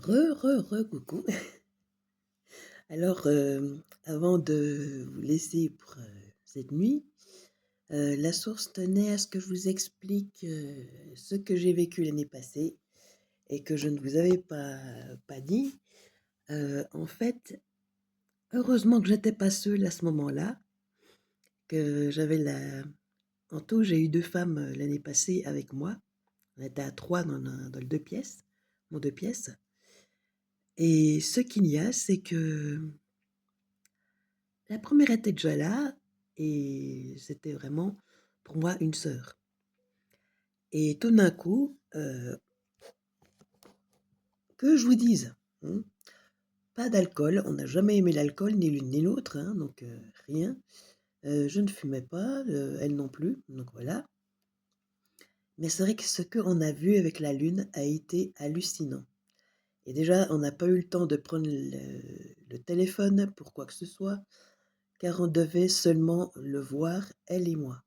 Coucou. Alors, avant de vous laisser pour, cette nuit, la source tenait à ce que je vous explique, ce que j'ai vécu l'année passée et que je ne vous avais pas dit. En fait, heureusement que j'étais pas seule à ce moment-là, que j'avais la en tout, j'ai eu 2 femmes, l'année passée avec moi. On était à 3 dans le 2 pièces, mon 2 pièces et ce qu'il y a, c'est que la première était déjà là et c'était vraiment pour moi une sœur et tout d'un coup, que je vous dise, mmh, pas d'alcool, on n'a jamais aimé l'alcool ni l'une ni l'autre, hein, donc rien. Je ne fumais pas, elle non plus, donc voilà. Mais c'est vrai que ce qu'on a vu avec la lune a été hallucinant et déjà, on n'a pas eu le temps de prendre le téléphone pour quoi que ce soit, car on devait seulement le voir, elle et moi.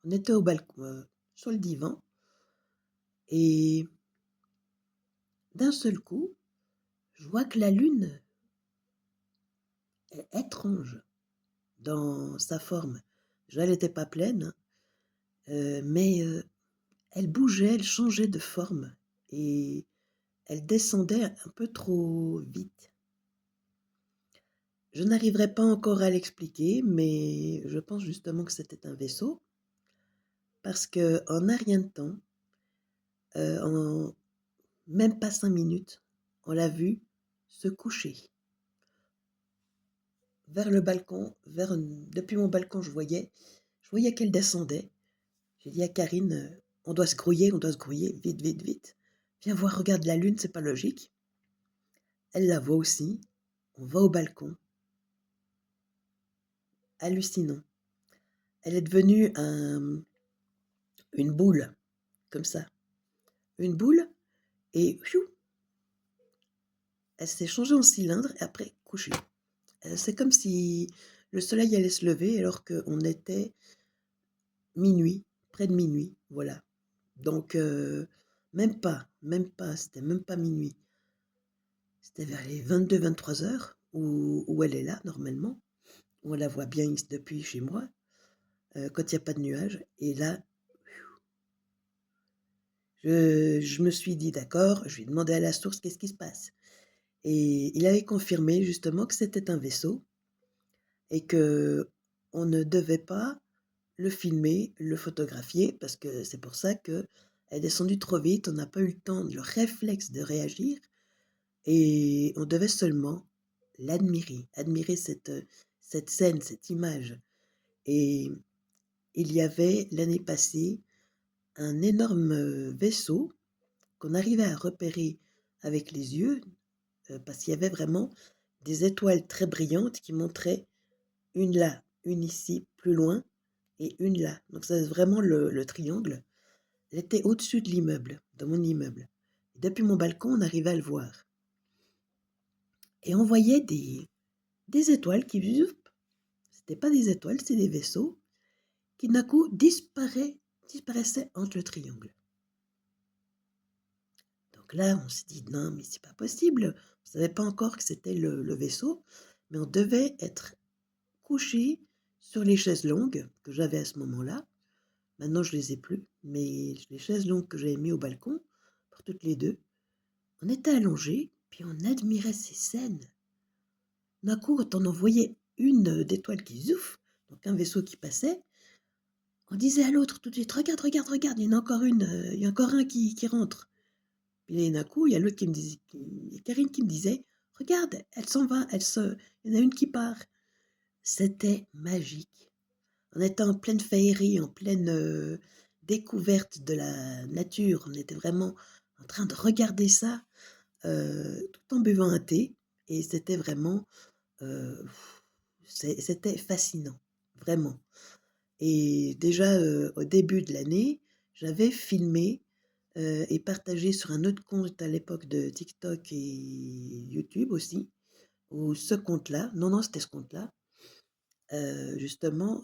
On était au balcon, sur le divan et d'un seul coup, je vois que la lune est étrange dans sa forme. Déjà, elle n'était pas pleine, hein, mais elle bougeait, elle changeait de forme et elle descendait un peu trop vite. Je n'arriverai pas encore à l'expliquer, mais je pense justement que c'était un vaisseau parce qu'en un rien de temps, en même pas 5 minutes, on l'a vue se coucher vers le balcon, depuis mon balcon, je voyais qu'elle descendait. J'ai dit à Karine, on doit se grouiller, vite, vite, vite. Viens voir, regarde la lune, c'est pas logique. Elle la voit aussi. On va au balcon. Hallucinant. Elle est devenue une boule, comme ça. Une boule, et pfiou, elle s'est changée en cylindre et après couchée. C'est comme si le soleil allait se lever alors qu'on était minuit, près de minuit, voilà. Donc, même pas, c'était même pas minuit. C'était vers les 22-23 heures où elle est là, normalement, où on la voit bien depuis chez moi, quand il y a pas de nuages et là, je me suis dit: «D'accord», je lui ai demandé à la source: «Qu'est-ce qui se passe?» Et il avait confirmé justement que c'était un vaisseau et qu'on ne devait pas le filmer, le photographier parce que c'est pour ça qu'elle est descendue trop vite, on n'a pas eu le temps, le réflexe de réagir et on devait seulement admirer cette scène, cette image et il y avait l'année passée un énorme, vaisseau qu'on arrivait à repérer avec les yeux, parce qu'il y avait vraiment des étoiles très brillantes qui montraient une là, une ici, plus loin et une là. Donc c'est vraiment le triangle. Elle était au-dessus de l'immeuble, de mon immeuble. Depuis mon balcon, on arrivait à le voir et on voyait des étoiles qui zoup, c'était pas des étoiles, c'est des vaisseaux qui d'un coup disparaissaient entre le triangle. Donc là, on s'est dit: «Non, mais c'est pas possible». On savait pas encore que c'était le vaisseau, mais on devait être couchés sur les chaises longues que j'avais à ce moment-là. Maintenant, je les ai plus, mais les chaises longues que j'avais mis au balcon, pour toutes les 2, on était allongés, puis on admirait ces scènes. D'un coup, quand on en voyait une, d'étoile qui zouf, donc un vaisseau qui passait, on disait à l'autre tout de suite: «Regarde, regarde, regarde, il y en a encore une, il y a encore un qui rentre». Puis d'un coup, il y a l'autre qui me disait il y a Karine qui me disait: «Regarde, elle s'en va, il y en a une qui part». C'était magique. On était en pleine féerie, en pleine, découverte de la nature. On était vraiment en train de regarder ça, tout en buvant un thé et c'était vraiment, heu, c'était fascinant, vraiment et déjà, au début de l'année, j'avais filmé, et partagé sur un autre compte à l'époque de TikTok et YouTube aussi, ou ce compte-là, non, c'était ce compte-là, justement,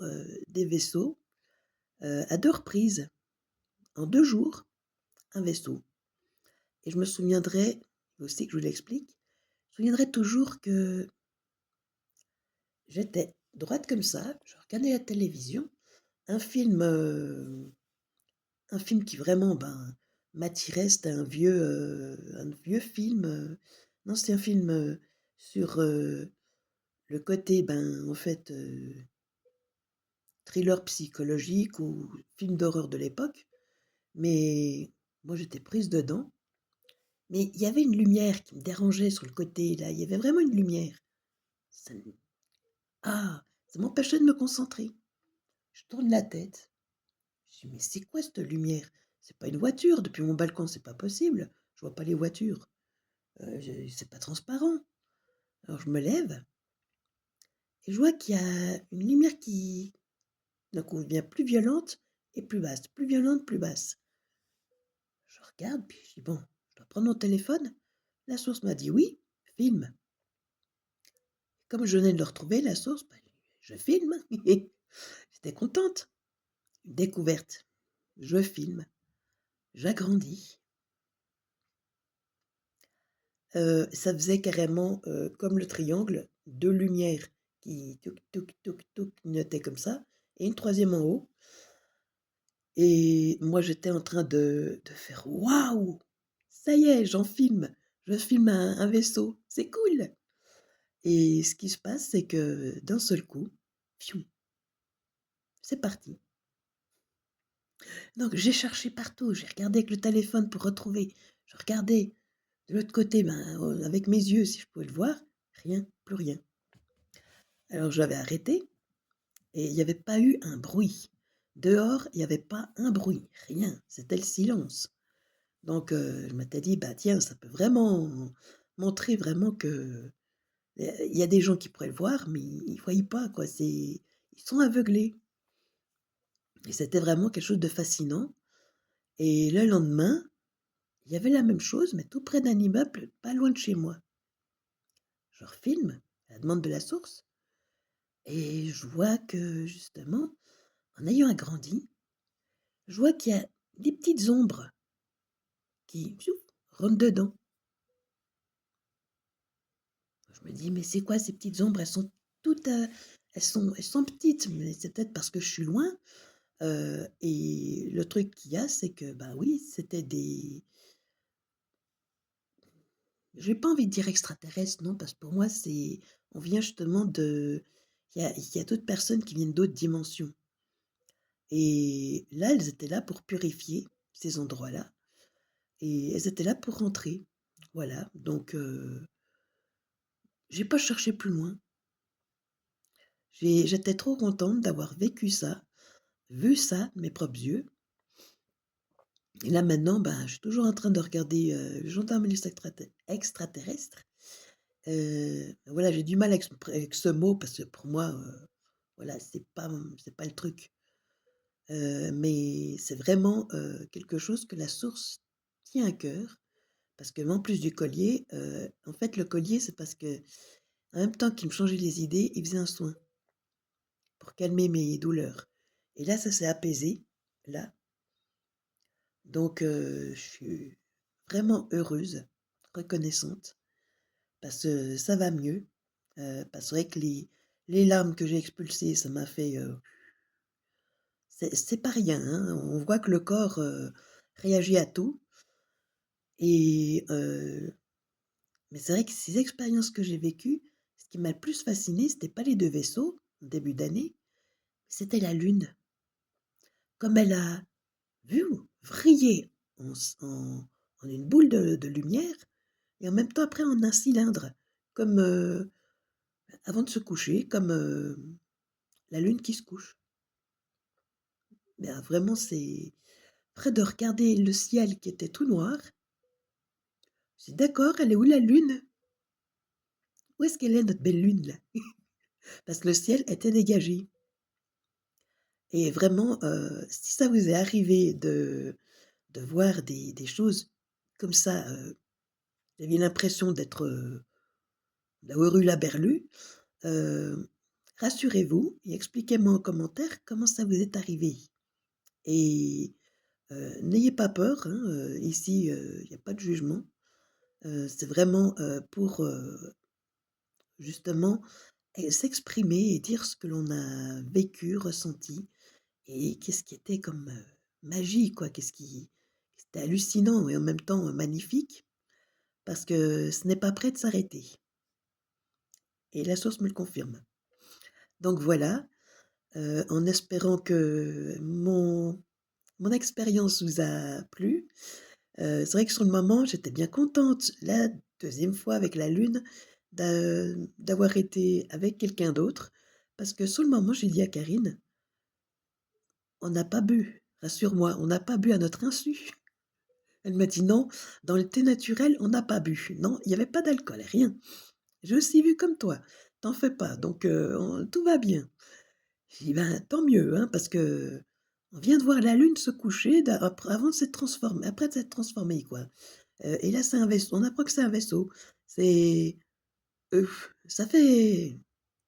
des vaisseaux, à 2 reprises, en 2 jours, un vaisseau et je me souviendrai aussi que je vous l'explique. Je me souviendrai toujours que j'étais droite comme ça, je regardais la télévision, un film, heu, un film qui vraiment, ben, m'attirait, c'était un vieux film, non, c'était un film, sur, le côté, ben, en fait, thriller psychologique ou film d'horreur de l'époque, mais moi j'étais prise dedans. Mais il y avait une lumière qui me dérangeait sur le côté là, il y avait vraiment une lumière. Ça me ah! Ça m'empêchait de me concentrer. Je tourne la tête, je dis: «Mais c'est quoi cette lumière? C'est pas une voiture, depuis mon balcon, c'est pas possible, je vois pas les voitures, je c'est pas transparent». Alors je me lève et je vois qu'il y a une lumière qui d'un coup devient plus violente et plus basse, plus violente, plus basse. Je regarde puis je dis: «Bon, je dois prendre mon téléphone». La source m'a dit: «Oui, filme». Comme je venais de le retrouver la source, bah, je filme. J'étais contente. Une découverte. Je filme, j'agrandis. Ça faisait carrément, comme le triangle, 2 lumières qui touc touc touc touc clignotaient comme ça et une troisième en haut et moi j'étais en train de faire: «Waouh! Ça y est, j'en filme! Je filme un vaisseau, c'est cool!» Et ce qui se passe, c'est que d'un seul coup, fiou, c'est parti. Donc j'ai cherché partout, j'ai regardé avec le téléphone pour retrouver. Je regardais de l'autre côté, ben, avec mes yeux si je pouvais le voir, rien, plus rien. Alors j'avais arrêté et il y avait pas eu un bruit. Dehors, il y avait pas un bruit, rien, c'était le silence. Donc je m'étais dit: «Bah, tiens, ça peut vraiment montrer vraiment que, il y a des gens qui pourraient le voir, mais ils voient pas quoi, ils sont aveuglés» et c'était vraiment quelque chose de fascinant et le lendemain, il y avait la même chose, mais tout près d'un immeuble, pas loin de chez moi. Je refilme, à la demande de la source et je vois que justement, en ayant agrandi, je vois qu'il y a des petites ombres qui pfiou, rentrent dedans. Je me dis: «Mais c'est quoi ces petites ombres? Elles sont toutes, elles sont petites, mais c'est peut-être parce que je suis loin». Et le truc qu'il y a, c'est que, bah, oui, c'était des j'ai pas envie de dire extraterrestres, non, parce que pour moi, c'est on vient justement de il y a d'autres personnes qui viennent d'autres dimensions et là, elles étaient là pour purifier ces endroits-là et elles étaient là pour rentrer. Voilà, donc j'ai pas cherché plus loin. J'étais trop contente d'avoir vécu ça, vu ça de mes propres yeux et là maintenant, ben, je suis toujours en train de regarder, Gendarme et les extraterrestres. Voilà, j'ai du mal avec ce mot parce que pour moi, voilà, c'est pas le truc. Mais c'est vraiment, quelque chose que la source tient à cœur parce que en plus du collier, en fait, le collier, c'est parce que en même temps qu'il me changeait les idées, il faisait un soin pour calmer mes douleurs et là, ça s'est apaisé, là, donc je suis vraiment heureuse, reconnaissante parce que ça va mieux, parce que c'est vrai que les larmes que j'ai expulsées, ça m'a fait, c'est pas rien, hein. On voit que le corps, réagit à tout et mais c'est vrai que ces expériences que j'ai vécues, ce qui m'a le plus fasciné, c'était pas les 2 vaisseaux, en début d'année, c'était la lune. Comme elle a vu vriller en une boule de lumière et en même temps après en un cylindre, comme, avant de se coucher, comme, la lune qui se couche. Mais vraiment c'est après de regarder le ciel qui était tout noir, je dis: «D'accord, elle est où la lune? Où est-ce qu'elle est notre belle lune là?» Parce que le ciel était dégagé et vraiment, si ça vous est arrivé de voir des choses comme ça, vous aviez l'impression d'être, d'avoir eu la berlue, heu, rassurez-vous et expliquez-moi en commentaire comment ça vous est arrivé et n'ayez pas peur, hein, ici, il y a pas de jugement. C'est vraiment, pour, justement s'exprimer et dire ce que l'on a vécu, ressenti et qu'est-ce qui était comme, magie quoi, qu'est-ce qui c'était hallucinant et en même temps, magnifique parce que ce n'est pas prêt de s'arrêter et la source me le confirme. Donc voilà, en espérant que mon expérience vous a plu. C'est vrai que sur le moment, j'étais bien contente. La deuxième fois avec la lune, d'avoir été avec quelqu'un d'autre parce que sur le moment, j'ai dit à Karine: «On n'a pas bu, rassure-moi, on n'a pas bu à notre insu». Elle m'a dit: «Non, dans le thé naturel, on n'a pas bu. Non, il y avait pas d'alcool, rien. J'ai aussi vu comme toi, t'en fais pas, donc on tout va bien». J'ai dit: «Ben, tant mieux, hein, parce qu'on vient de voir la lune se coucher avant de s'être transformée après de s'être transformée, quoi». Et là, c'est un vaisseau, on apprend que c'est un vaisseau. C'est, ça fait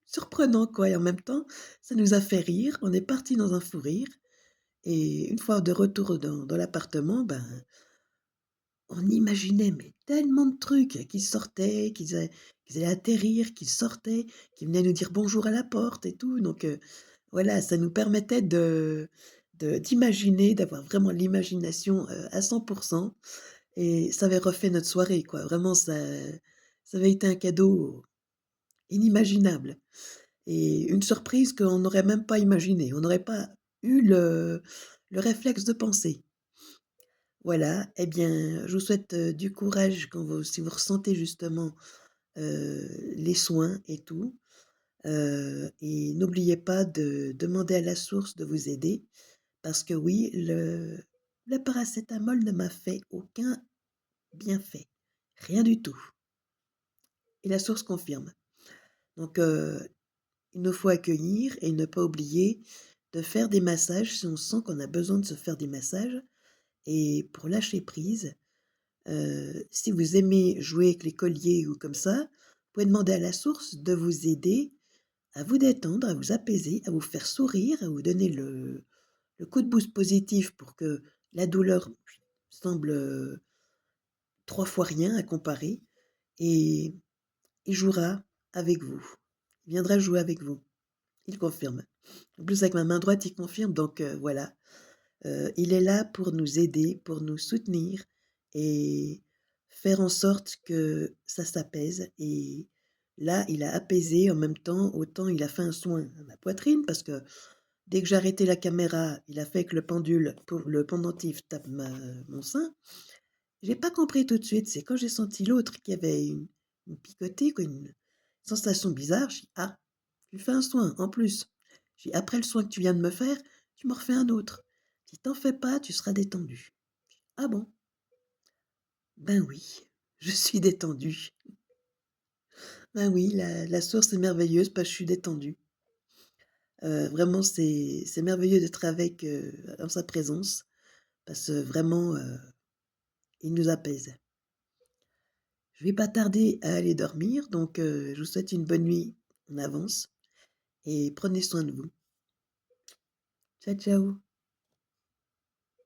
surprenant, quoi et en même temps, ça nous a fait rire. On est parti dans un fou rire et une fois de retour dans l'appartement, ben, on imaginait mais tellement de trucs qui sortaient, qu'ils allaient atterrir, qui sortaient, qui venaient nous dire bonjour à la porte et tout donc voilà, ça nous permettait d'imaginer, d'avoir vraiment l'imagination, à 100 et ça avait refait notre soirée, quoi. Vraiment, ça avait été un cadeau inimaginable et une surprise qu'on n'aurait même pas imaginée. On n'aurait pas eu le réflexe de penser. Voilà, eh bien, je vous souhaite, du courage quand vous si vous ressentez justement, les soins et tout, et n'oubliez pas de demander à la source de vous aider parce que oui, le paracétamol ne m'a fait aucun bienfait, rien du tout et la source confirme. Donc il nous faut accueillir et ne pas oublier de faire des massages si on sent qu'on a besoin de se faire des massages et pour lâcher prise, si vous aimez jouer avec les colliers ou comme ça, vous pouvez demander à la source de vous aider à vous détendre, à vous apaiser, à vous faire sourire, à vous donner le coup de boost positif pour que la douleur semble, 3 fois rien à comparer et il jouera avec vous. Il viendra jouer avec vous. Il confirme. En plus avec ma main droite, il confirme donc voilà. Il est là pour nous aider, pour nous soutenir et faire en sorte que ça s'apaise et là, il a apaisé en même temps, autant il a fait un soin à ma poitrine parce que dès que j'ai arrêté la caméra, il a fait que le pendule pour le pendentif tape mon sein. J'ai pas compris tout de suite, c'est quand j'ai senti l'autre qui avait une picotée quoi, une sensation bizarre, j'ai dit: «Ah, tu fais un soin en plus». J'ai dit: «Après le soin que tu viens de me faire, tu m'en refais un autre». J'ai dit: «T'en fais pas, tu seras détendu». «Ah bon?» Ben oui, je suis détendue. Ben oui, la source est merveilleuse parce que je suis détendue. Vraiment c'est merveilleux d'être avec, en sa présence parce que vraiment, il nous apaise. Je vais pas tarder à aller dormir, donc je vous souhaite une bonne nuit en avance et prenez soin de vous. Ciao, ciao.